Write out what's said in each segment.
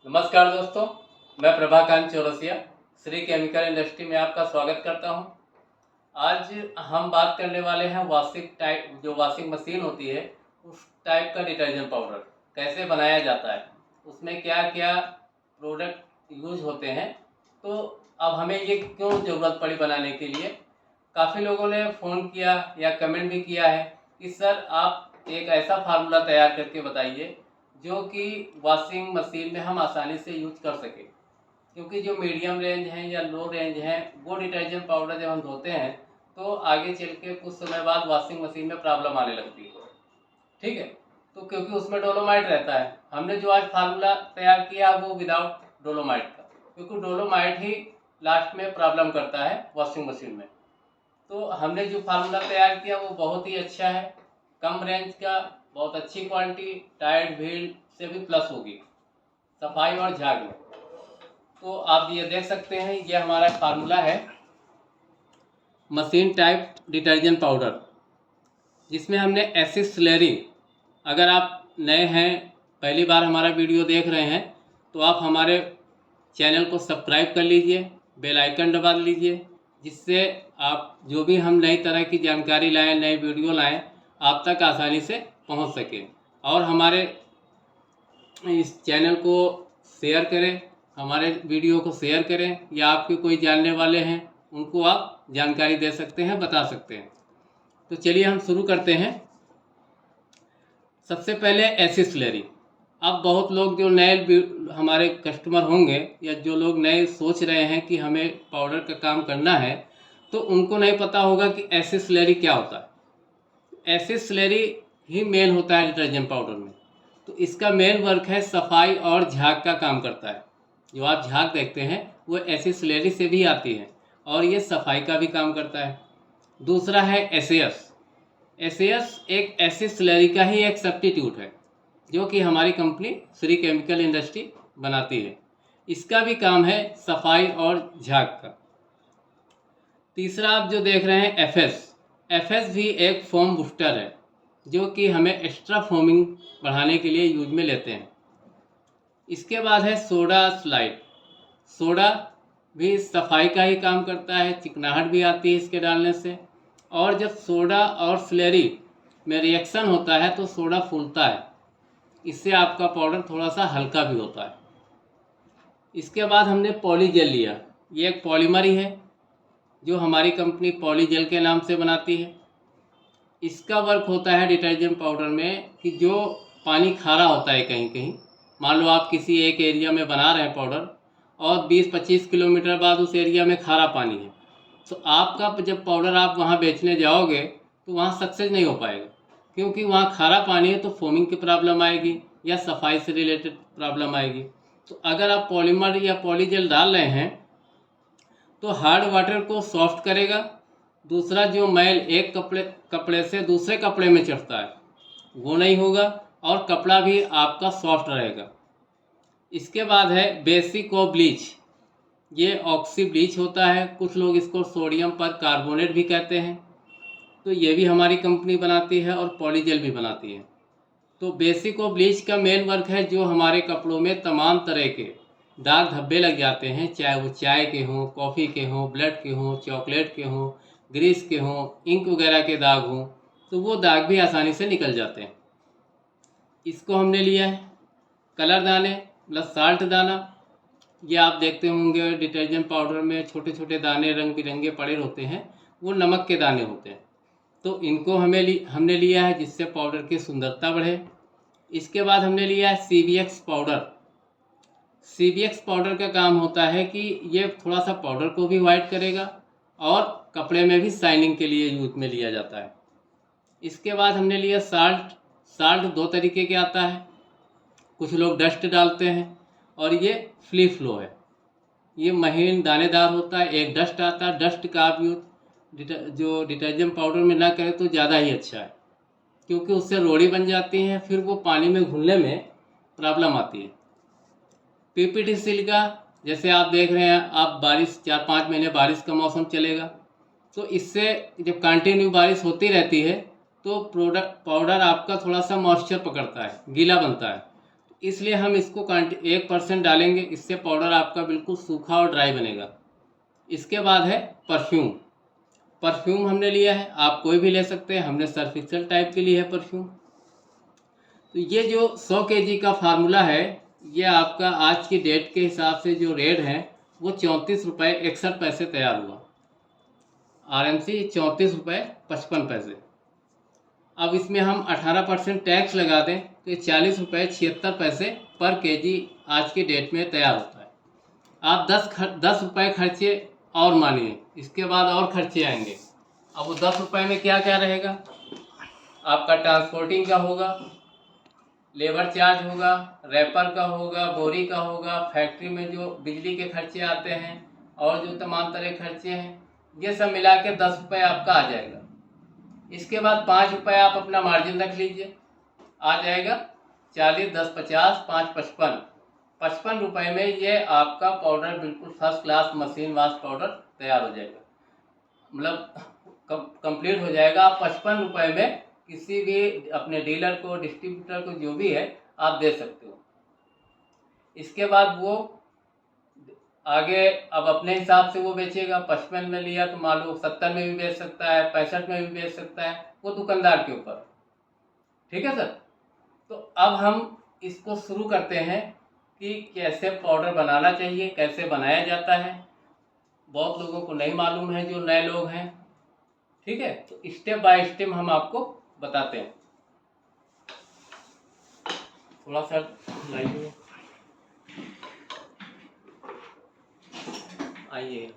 नमस्कार दोस्तों, मैं प्रभाकांत चौरसिया श्री केमिकल इंडस्ट्री में आपका स्वागत करता हूं। आज हम बात करने वाले हैं वॉशिंग मशीन होती है उस टाइप का डिटर्जेंट पाउडर कैसे बनाया जाता है, उसमें क्या क्या प्रोडक्ट यूज होते हैं। तो अब हमें ये क्यों ज़रूरत पड़ी बनाने के लिए। काफ़ी लोगों ने फ़ोन किया या कमेंट भी किया है कि सर आप एक ऐसा फार्मूला तैयार करके बताइए जो कि वॉशिंग मशीन में हम आसानी से यूज कर सकें, क्योंकि जो मीडियम रेंज हैं या लो रेंज हैं वो डिटर्जेंट पाउडर जब हम धोते हैं तो आगे चल के कुछ समय बाद वॉशिंग मशीन में प्रॉब्लम आने लगती है। ठीक है, तो क्योंकि उसमें डोलोमाइट रहता है, हमने जो आज फार्मूला तैयार किया वो विदाउट डोलोमाइट का, क्योंकि डोलोमाइट ही लास्ट में प्रॉब्लम करता है वॉशिंग मशीन में। तो हमने जो फार्मूला तैयार किया वो बहुत ही अच्छा है, कम रेंज का, बहुत अच्छी क्वालिटी, टाइट व्हील से भी प्लस होगी सफाई और झाग में। तो आप ये देख सकते हैं, ये हमारा फार्मूला है मशीन टाइप डिटर्जेंट पाउडर, जिसमें हमने एसिड स्लरी। अगर आप नए हैं, पहली बार हमारा वीडियो देख रहे हैं, तो आप हमारे चैनल को सब्सक्राइब कर लीजिए, बेल आइकन दबा लीजिए, जिससे आप जो भी हम नई तरह की जानकारी लाएं, नए वीडियो लाएं, आप तक आसानी से पहुंच सके। और हमारे इस चैनल को शेयर करें, हमारे वीडियो को शेयर करें, या आपके कोई जानने वाले हैं उनको आप जानकारी दे सकते हैं, बता सकते हैं। तो चलिए हम शुरू करते हैं। सबसे पहले एसिड स्लरी। अब बहुत लोग जो नए हमारे कस्टमर होंगे या जो लोग नए सोच रहे हैं कि हमें पाउडर का काम करना है, तो उनको नहीं पता होगा कि एसिड स्लरी क्या होता है। एसिड स्लरी ही मेन होता है डिटर्जेंट पाउडर में। तो इसका मेन वर्क है सफाई और झाग का काम करता है। जो आप झाग देखते हैं वो एसिड स्लरी से भी आती है, और ये सफाई का भी काम करता है। दूसरा है एसेयस। एसेयस एक एसिड स्लरी का ही एक सब्स्टिट्यूट है, जो कि हमारी कंपनी श्री केमिकल इंडस्ट्री बनाती है। इसका भी काम है सफाई और झाग का। तीसरा आप जो देख रहे हैं एफएस। एफएस भी एक फोम बूस्टर है, जो कि हमें एक्स्ट्रा फोमिंग बढ़ाने के लिए यूज में लेते हैं। इसके बाद है सोडा स्लाइड। सोडा भी सफाई का ही काम करता है, चिकनाहट भी आती है इसके डालने से। और जब सोडा और स्लरी में रिएक्शन होता है तो सोडा फूलता है, इससे आपका पाउडर थोड़ा सा हल्का भी होता है। इसके बाद हमने पॉलीजेल लिया। ये एक पॉलीमर ही है जो हमारी कंपनी पॉलीजेल के नाम से बनाती है। इसका वर्क होता है डिटर्जेंट पाउडर में कि जो पानी खारा होता है कहीं कहीं, मान लो आप किसी एक एरिया में बना रहे हैं पाउडर और 20-25 किलोमीटर बाद उस एरिया में खारा पानी है, तो आपका जब पाउडर आप वहाँ बेचने जाओगे तो वहाँ सक्सेस नहीं हो पाएगा, क्योंकि वहाँ खारा पानी है तो फोमिंग की प्रॉब्लम आएगी या सफाई से रिलेटेड प्रॉब्लम आएगी। तो अगर आप पॉलीमर या पॉलीजेल डाल रहे हैं तो हार्ड वाटर को सॉफ्ट करेगा। दूसरा, जो मैल एक कपड़े से दूसरे कपड़े में चढ़ता है वो नहीं होगा, और कपड़ा भी आपका सॉफ्ट रहेगा। इसके बाद है बेसिक ऑफ ब्लीच। ये ऑक्सी ब्लीच होता है, कुछ लोग इसको सोडियम पर कार्बोनेट भी कहते हैं। तो ये भी हमारी कंपनी बनाती है और पॉलीजेल भी बनाती है। तो बेसिक ऑफ ब्लीच का मेन वर्क है जो हमारे कपड़ों में तमाम तरह के दाग धब्बे लग जाते हैं, चाहे वो चाय के हों, कॉफ़ी के हों, ब्लड के हों, चॉकलेट के हों, ग्रीस के हों, इंक वगैरह के दाग हों, तो वो दाग भी आसानी से निकल जाते हैं। इसको हमने लिया है। कलर दाने प्लस साल्ट दाना। ये आप देखते होंगे डिटर्जेंट पाउडर में छोटे छोटे दाने रंग बिरंगे पड़े होते हैं, वो नमक के दाने होते हैं। तो इनको हमने लिया है जिससे पाउडर की सुंदरता बढ़े। इसके बाद हमने लिया है CBX पाउडर। CBX पाउडर का काम होता है कि ये थोड़ा सा पाउडर को भी वाइट करेगा और कपड़े में भी शाइनिंग के लिए यूज में लिया जाता है। इसके बाद हमने लिया साल्ट। साल्ट दो तरीके के आता है, कुछ लोग डस्ट डालते हैं और ये फ्ली फ्लो है, ये महीन दानेदार होता है। एक डस्ट आता है, डस्ट का आप यूज जो डिटर्जेंट पाउडर में ना करें तो ज़्यादा ही अच्छा है, क्योंकि उससे रोड़ी बन जाती हैं, फिर वो पानी में घुलने में प्रॉब्लम आती है। PPT सिलिका, जैसे आप देख रहे हैं, आप बारिश 4-5 महीने बारिश का मौसम चलेगा, तो इससे जब कंटिन्यू बारिश होती रहती है तो पाउडर आपका थोड़ा सा मॉइस्चर पकड़ता है, गीला बनता है। इसलिए हम इसको 1% डालेंगे, इससे पाउडर आपका बिल्कुल सूखा और ड्राई बनेगा। इसके बाद है परफ्यूम। परफ्यूम हमने लिया है, आप कोई भी ले सकते हैं, हमने सर्फ एक्सेल टाइप के लिए है परफ्यूम। तो ये जो 100 केजी का फार्मूला है, ये आपका आज की डेट के हिसाब से जो रेट है वो 34 रुपये 61 पैसे तैयार हुआ। RMC 34 रुपये 55 पैसे। अब इसमें हम 18% टैक्स लगा दें तो ये 40 रुपये 76 पैसे पर केजी आज की डेट में तैयार होता है। आप 10 रुपये खर्चे और मानिए, इसके बाद और खर्चे आएंगे। अब वो 10 रुपये में क्या क्या रहेगा, आपका ट्रांसपोर्टिंग का होगा, लेबर चार्ज होगा, रैपर का होगा, बोरी का होगा, फैक्ट्री में जो बिजली के खर्चे आते हैं और जो तमाम तरह खर्चे हैं, ये सब मिला के 10 रुपये आपका आ जाएगा। इसके बाद 5 रुपये आप अपना मार्जिन रख लीजिए, आ जाएगा 40, 10, 50, 5, 55। 55 रुपये में ये आपका पाउडर बिल्कुल first class machine wash powder तैयार हो जाएगा, मतलब कंप्लीट हो जाएगा। आप 55 रुपये में किसी भी अपने डीलर को, डिस्ट्रीब्यूटर को, जो भी है आप दे सकते हो। इसके बाद वो आगे अब अपने हिसाब से वो बेचेगा। 55 में लिया तो मान लो 70 में भी बेच सकता है, 65 में भी बेच सकता है, वो दुकानदार के ऊपर। ठीक है सर। तो अब हम इसको शुरू करते हैं कि कैसे पाउडर बनाना चाहिए, कैसे बनाया जाता है। बहुत लोगों को नहीं मालूम है, जो नए लोग हैं। ठीक है, तो स्टेप बाय स्टेप हम आपको बताते हैं। थोड़ा सा लाइए, आइए।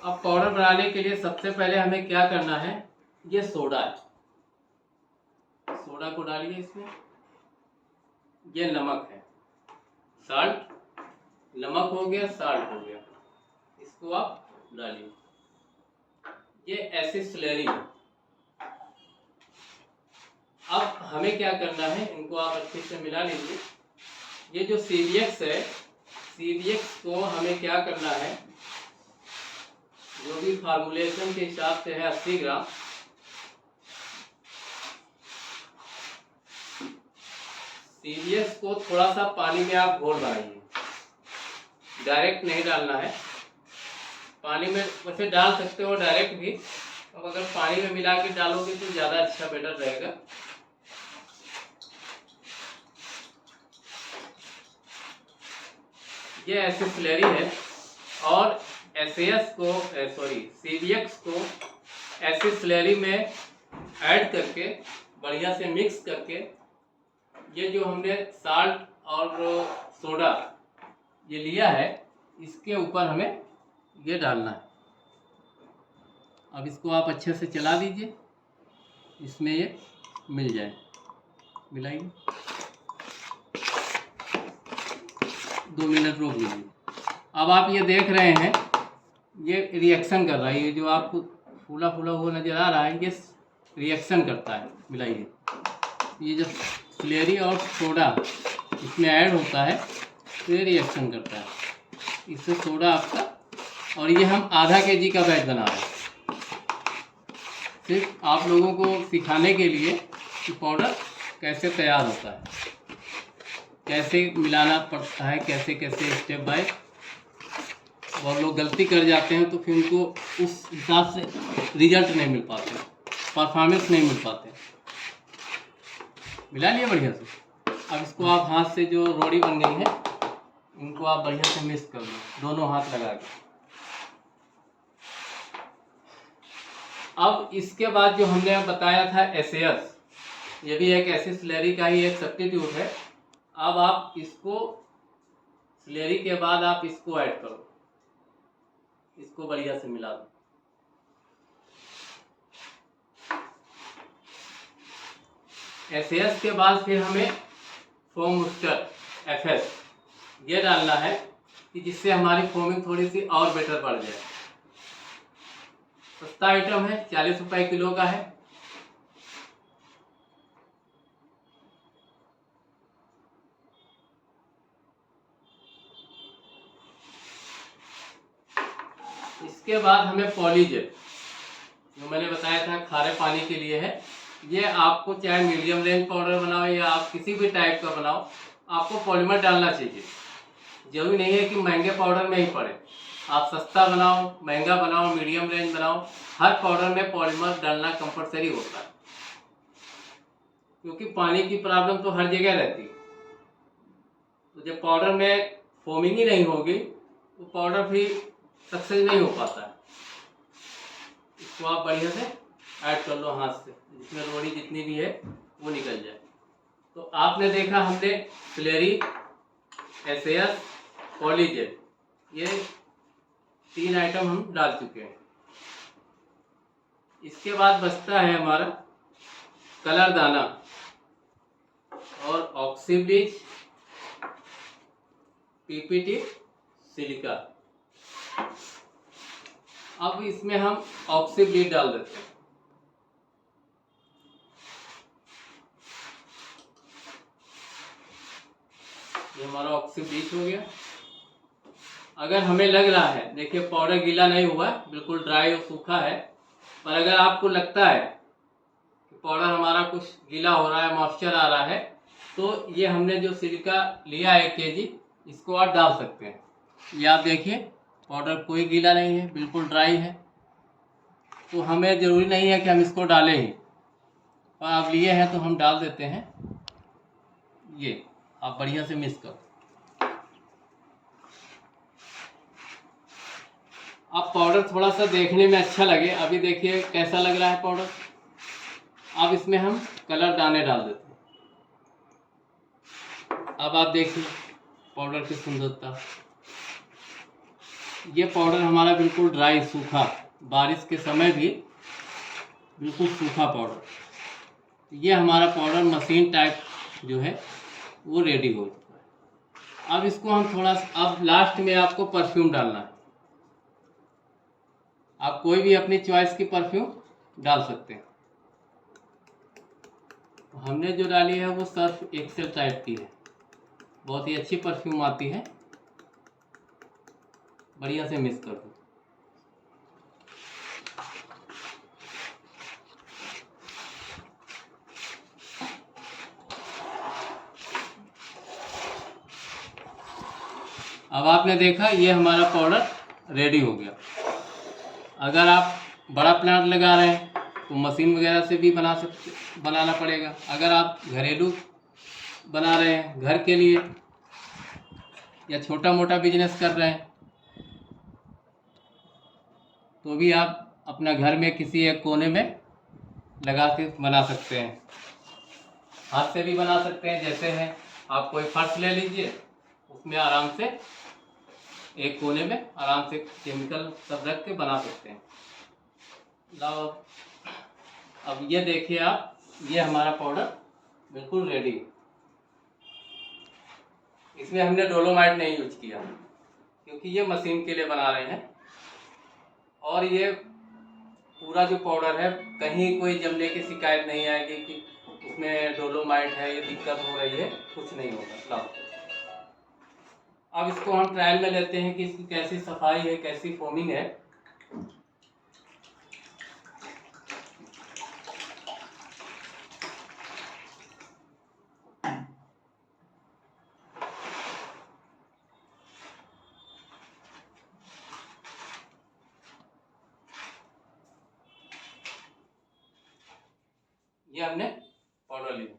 अब पाउडर बनाने के लिए सबसे पहले हमें क्या करना है, ये सोडा है, सोडा को डालिए इसमें। ये नमक है, साल्ट, नमक हो गया, साल्ट हो गया, इसको आप डालिए। ये एसिड स्लरी है। अब हमें क्या करना है, इनको आप अच्छे से मिला लीजिए। ये जो CVX है, CVX को हमें क्या करना है, जो भी फार्मूलेशन के हिसाब से है 80 ग्राम, CVX को थोड़ा सा पानी में आप घोल बनाइए, डायरेक्ट नहीं डालना है। पानी में वैसे डाल सकते हो डायरेक्ट भी, अब अगर पानी में मिला के डालोगे तो ज़्यादा अच्छा बेटर रहेगा। ये एसिड स्लरी है और CVX को एसिड स्लरी में ऐड करके बढ़िया से मिक्स करके, ये जो हमने साल्ट और सोडा ये लिया है, इसके ऊपर हमें ये डालना है। अब इसको आप अच्छे से चला दीजिए, इसमें ये मिल जाए, मिलाइए, 2 मिनट रोक लीजिए। अब आप ये देख रहे हैं ये रिएक्शन कर रहा है, ये जो आपको फूला फूला हुआ नज़र आ रहा है, ये रिएक्शन करता है। मिलाइए, ये जब स्लरी और सोडा इसमें ऐड होता है तो ये रिएक्शन करता है, इससे सोडा आपका। और ये हम आधा kg का बैच बना रहे हैं, सिर्फ आप लोगों को सिखाने के लिए कि पाउडर कैसे तैयार होता है, कैसे मिलाना पड़ता है, कैसे कैसे स्टेप बाय। और लोग गलती कर जाते हैं तो फिर उनको उस हिसाब से रिजल्ट नहीं मिल पाते, परफॉर्मेंस नहीं मिल पाते। मिला लिया बढ़िया से। अब इसको आप हाथ से, जो रोड़ी बन गई है, इनको आप बढ़िया से मिक्स कर लो, दोनों हाथ लगा के। अब इसके बाद जो हमने बताया था SAS, ये भी एक एसिड स्लरी का ही एक सब्स्टिट्यूट है। अब आप इसको स्लरी के बाद आप इसको ऐड करो, इसको बढ़िया से मिला दो। SAS के बाद फिर हमें फोम बूस्टर FS ये डालना है कि जिससे हमारी फोमिंग थोड़ी सी और बेटर बढ़ जाए। सस्ता आइटम है, 40 रुपये किलो का है। इसके बाद हमें पॉलीजेल, जो मैंने बताया था खारे पानी के लिए है, ये आपको चाहे मीडियम रेंज पाउडर बनाओ या आप किसी भी टाइप का बनाओ, आपको पॉलीमर डालना चाहिए। जरूरी नहीं है कि महंगे पाउडर में ही पड़े। आप सस्ता बनाओ, महंगा बनाओ, मीडियम रेंज बनाओ, हर पाउडर में पॉलीमर डालना कंपलसरी होता है, क्योंकि पानी की प्रॉब्लम तो हर जगह रहती है। तो जब पाउडर में फोमिंग ही नहीं होगी तो पाउडर भी सक्सेस नहीं हो पाता है। इसको आप बढ़िया से ऐड कर लो हाथ से, जिसमें रोड़ी जितनी भी है वो निकल जाए। तो आपने देखा हमने क्लेरी, एसएस, पॉलीजेल, ये 3 आइटम हम डाल चुके हैं। इसके बाद बचता है हमारा कलर दाना और ऑक्सी ब्लीच, पीपीटी, सिलिका। अब इसमें हम ऑक्सी ब्लीच डाल देते हैं। ये हमारा ऑक्सी ब्लीच हो गया। अगर हमें लग रहा है, देखिए पाउडर गीला नहीं हुआ, बिल्कुल ड्राई और सूखा है, पर अगर आपको लगता है कि पाउडर हमारा कुछ गीला हो रहा है, मॉइस्चर आ रहा है, तो ये हमने जो सिलिका लिया है 1 kg, इसको आप डाल सकते हैं। ये आप देखिए पाउडर कोई गीला नहीं है, बिल्कुल ड्राई है। तो हमें ज़रूरी नहीं है कि हम इसको डालें ही, और आप लिए हैं तो हम डाल देते हैं। ये आप बढ़िया से मिक्स करो। अब पाउडर थोड़ा सा देखने में अच्छा लगे, अभी देखिए कैसा लग रहा है पाउडर। अब इसमें हम कलर दाने डाल देते हैं। अब आप देखिए पाउडर की सुंदरता। ये पाउडर हमारा बिल्कुल ड्राई सूखा, बारिश के समय भी बिल्कुल सूखा पाउडर। ये हमारा पाउडर मशीन टाइप जो है वो रेडी हो चुका है। अब इसको हम थोड़ा, अब लास्ट में आपको परफ्यूम डालना है। आप कोई भी अपनी चॉइस की परफ्यूम डाल सकते हैं। हमने जो डाली है वो सर्फ एक्सेल टाइप की है, बहुत ही अच्छी परफ्यूम आती है। बढ़िया से मिक्स कर दो। अब आपने देखा ये हमारा पाउडर रेडी हो गया। अगर आप बड़ा प्लांट लगा रहे हैं तो मशीन वगैरह से भी बनाना पड़ेगा। अगर आप घरेलू बना रहे हैं घर के लिए या छोटा मोटा बिजनेस कर रहे हैं, तो भी आप अपना घर में किसी एक कोने में लगा के बना सकते हैं। हाथ से भी बना सकते हैं, जैसे है आप कोई फर्श ले लीजिए, उसमें आराम से एक कोने में आराम से केमिकल सब रख के बना सकते हैं। लाओ, अब ये देखिए आप, ये हमारा पाउडर बिल्कुल रेडी। इसमें हमने डोलोमाइट नहीं यूज किया, क्योंकि ये मशीन के लिए बना रहे हैं। और ये पूरा जो पाउडर है, कहीं कोई जमने की शिकायत नहीं आएगी कि उसमें डोलोमाइट है, ये दिक्कत हो रही है, कुछ नहीं होगा। लाओ, अब इसको हम ट्रायल में लेते हैं कि इसकी कैसी सफाई है, कैसी फोमिंग है। ये हमने पाउडर लिया।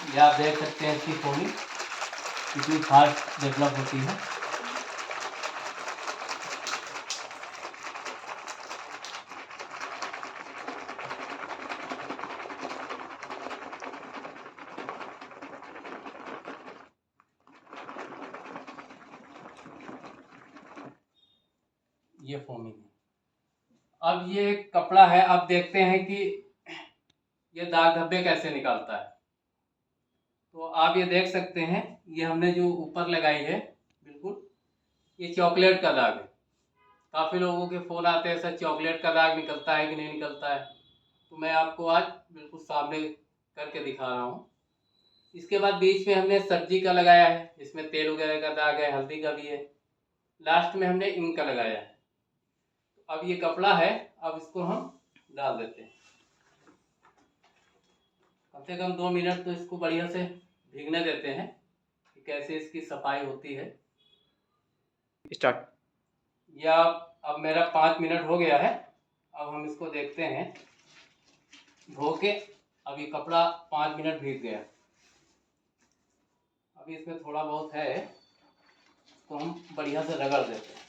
ये आप देख सकते हैं इसकी फोमिंग कितनी फास्ट डेवलप होती है। ये फोमिंग है। अब ये कपड़ा है, अब देखते हैं कि ये दाग धब्बे कैसे निकालता है। तो आप ये देख सकते हैं, ये हमने जो ऊपर लगाई है बिल्कुल, ये चॉकलेट का दाग है। काफ़ी लोगों के फ़ोन आते हैं, सर चॉकलेट का दाग निकलता है कि नहीं निकलता है। तो मैं आपको आज बिल्कुल सामने करके दिखा रहा हूँ। इसके बाद बीच में हमने सब्जी का लगाया है, इसमें तेल वगैरह का दाग है, हल्दी का भी है। लास्ट में हमने इंक का लगाया है। अब ये कपड़ा है, अब इसको हम डाल देते हैं। कम से कम 2 मिनट तो इसको बढ़िया से भीगने देते हैं कि कैसे इसकी सफाई होती है। स्टार्ट। या अब मेरा 5 मिनट हो गया है। अब हम इसको देखते हैं धो के। अब ये कपड़ा 5 मिनट भीग गया। अभी इसमें थोड़ा बहुत है तो हम बढ़िया से रगड़ देते हैं।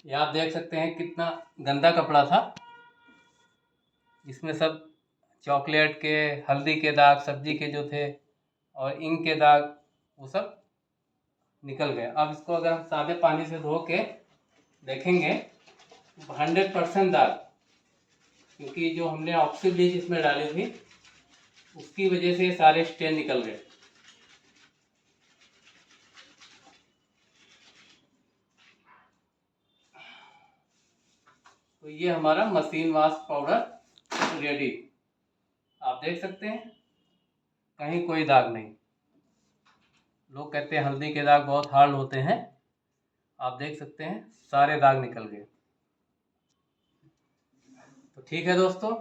ये आप देख सकते हैं कितना गंदा कपड़ा था। इसमें सब चॉकलेट के, हल्दी के दाग, सब्जी के जो थे और इंक के दाग, वो सब निकल गए। अब इसको अगर हम सादे पानी से धो के देखेंगे 100% दाग, क्योंकि जो हमने ऑक्सी ब्लीच इसमें डाली थी उसकी वजह से सारे स्टेन निकल गए। तो ये हमारा मशीन वॉश पाउडर रेडी। आप देख सकते हैं कहीं कोई दाग नहीं। लोग कहते हैं हल्दी के दाग बहुत हार्ड होते हैं, आप देख सकते हैं सारे दाग निकल गए। तो ठीक है दोस्तों,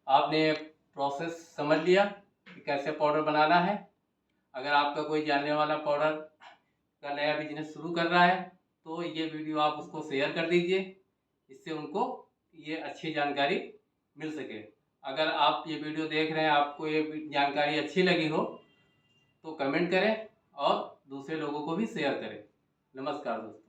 आपने प्रोसेस समझ लिया कि कैसे पाउडर बनाना है। अगर आपका कोई जानने वाला पाउडर का नया बिजनेस शुरू कर रहा है तो ये वीडियो आप उसको शेयर कर दीजिए, इससे उनको ये अच्छी जानकारी मिल सके। अगर आप ये वीडियो देख रहे हैं, आपको ये जानकारी अच्छी लगी हो तो कमेंट करें और दूसरे लोगों को भी शेयर करें। नमस्कार दोस्तों।